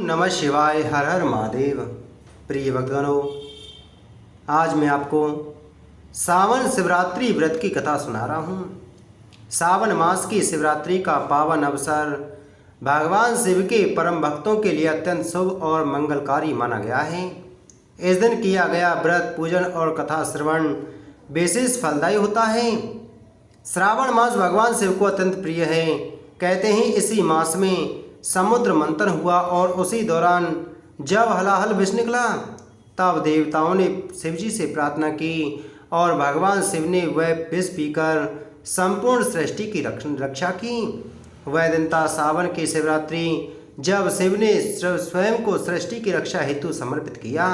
नमः शिवाय। हर हर महादेव। प्रिय भक्तगणों, आज मैं आपको सावन शिवरात्रि व्रत की कथा सुना रहा हूँ। सावन मास की शिवरात्रि का पावन अवसर भगवान शिव के परम भक्तों के लिए अत्यंत शुभ और मंगलकारी माना गया है। इस दिन किया गया व्रत, पूजन और कथा श्रवण विशेष फलदायी होता है। श्रावण मास भगवान शिव को अत्यंत प्रिय है। कहते हैं इसी मास में समुद्र मंथन हुआ और उसी दौरान जब हलाहल विष निकला, तब देवताओं ने शिवजी से प्रार्थना की और भगवान शिव ने वह विष पीकर संपूर्ण सृष्टि की रक्षा की। वह दिन था सावन की शिवरात्रि, जब शिव ने स्वयं को सृष्टि की रक्षा हेतु समर्पित किया।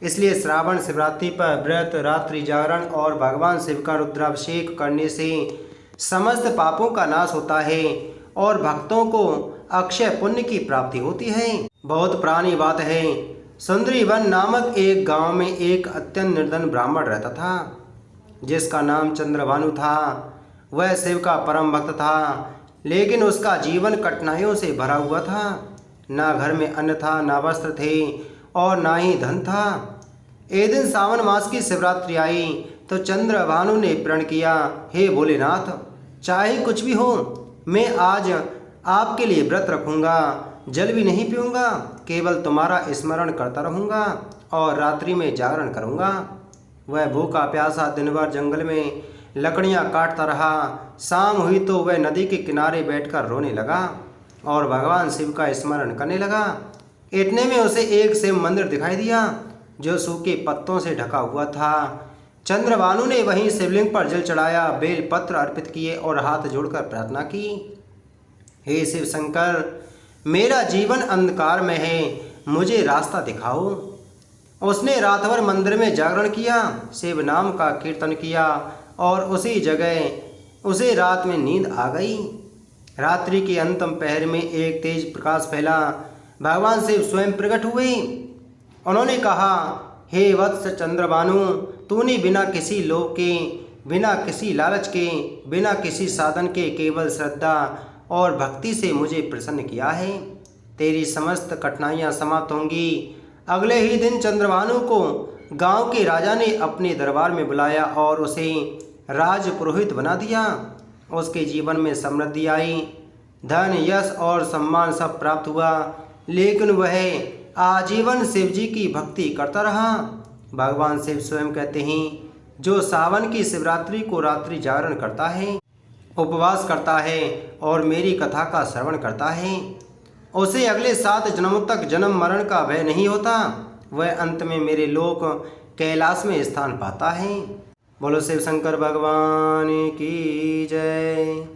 इसलिए श्रावण शिवरात्रि पर व्रत, रात्रि जागरण और भगवान शिव का रुद्राभिषेक करने से समस्त पापों का नाश होता है और भक्तों को अक्षय पुण्य की प्राप्ति होती है। बहुत पुरानी बात है। सुंदरीवन नामक एक गांव में एक अत्यंत निर्धन ब्राह्मण रहता था, जिसका नाम चंद्रभानु था। वह शिव का परम भक्त था, लेकिन उसका जीवन कठिनाइयों से भरा हुआ था। ना घर में अन्न था, ना वस्त्र थे और ना ही धन था। एक दिन सावन मास की शिवरात्रि आई तो चंद्रभानु ने प्रण किया, हे भोलेनाथ, चाहे कुछ भी हो, मैं आज आपके लिए व्रत रखूंगा, जल भी नहीं पीऊंगा, केवल तुम्हारा स्मरण करता रहूंगा और रात्रि में जागरण करूंगा। वह भूखा प्यासा दिन भर जंगल में लकड़ियां काटता रहा। शाम हुई तो वह नदी के किनारे बैठकर रोने लगा और भगवान शिव का स्मरण करने लगा। इतने में उसे एक शिव मंदिर दिखाई दिया, जो सूखे पत्तों से ढका हुआ था। चंद्रभानु ने वहीं शिवलिंग पर जल चढ़ाया, बेल पत्र अर्पित किए और हाथ जोड़कर प्रार्थना की, हे शिव शंकर, मेरा जीवन अंधकार में है, मुझे रास्ता दिखाओ। उसने रात भर मंदिर में जागरण किया, शिव नाम का कीर्तन किया और उसी जगह उसे रात में नींद आ गई। रात्रि के अंतिम पहर में एक तेज प्रकाश फैला। भगवान शिव स्वयं प्रकट हुए। उन्होंने कहा, हे वत्स चंद्रभानु, तूने बिना किसी लोभ के, बिना किसी लालच के, बिना किसी साधन के केवल श्रद्धा और भक्ति से मुझे प्रसन्न किया है। तेरी समस्त कठिनाइयाँ समाप्त होंगी। अगले ही दिन चंद्रभानु को गांव के राजा ने अपने दरबार में बुलाया और उसे राजपुरोहित बना दिया। उसके जीवन में समृद्धि आई, धन, यश और सम्मान सब प्राप्त हुआ, लेकिन वह आजीवन शिव जी की भक्ति करता रहा। भगवान शिव स्वयं कहते हैं, जो सावन की शिवरात्रि को रात्रि जागरण करता है, उपवास करता है और मेरी कथा का श्रवण करता है, उसे अगले 7 जन्मों तक जन्म मरण का भय नहीं होता। वह अंत में मेरे लोक कैलाश में स्थान पाता है। बोलो शिव शंकर भगवान की जय।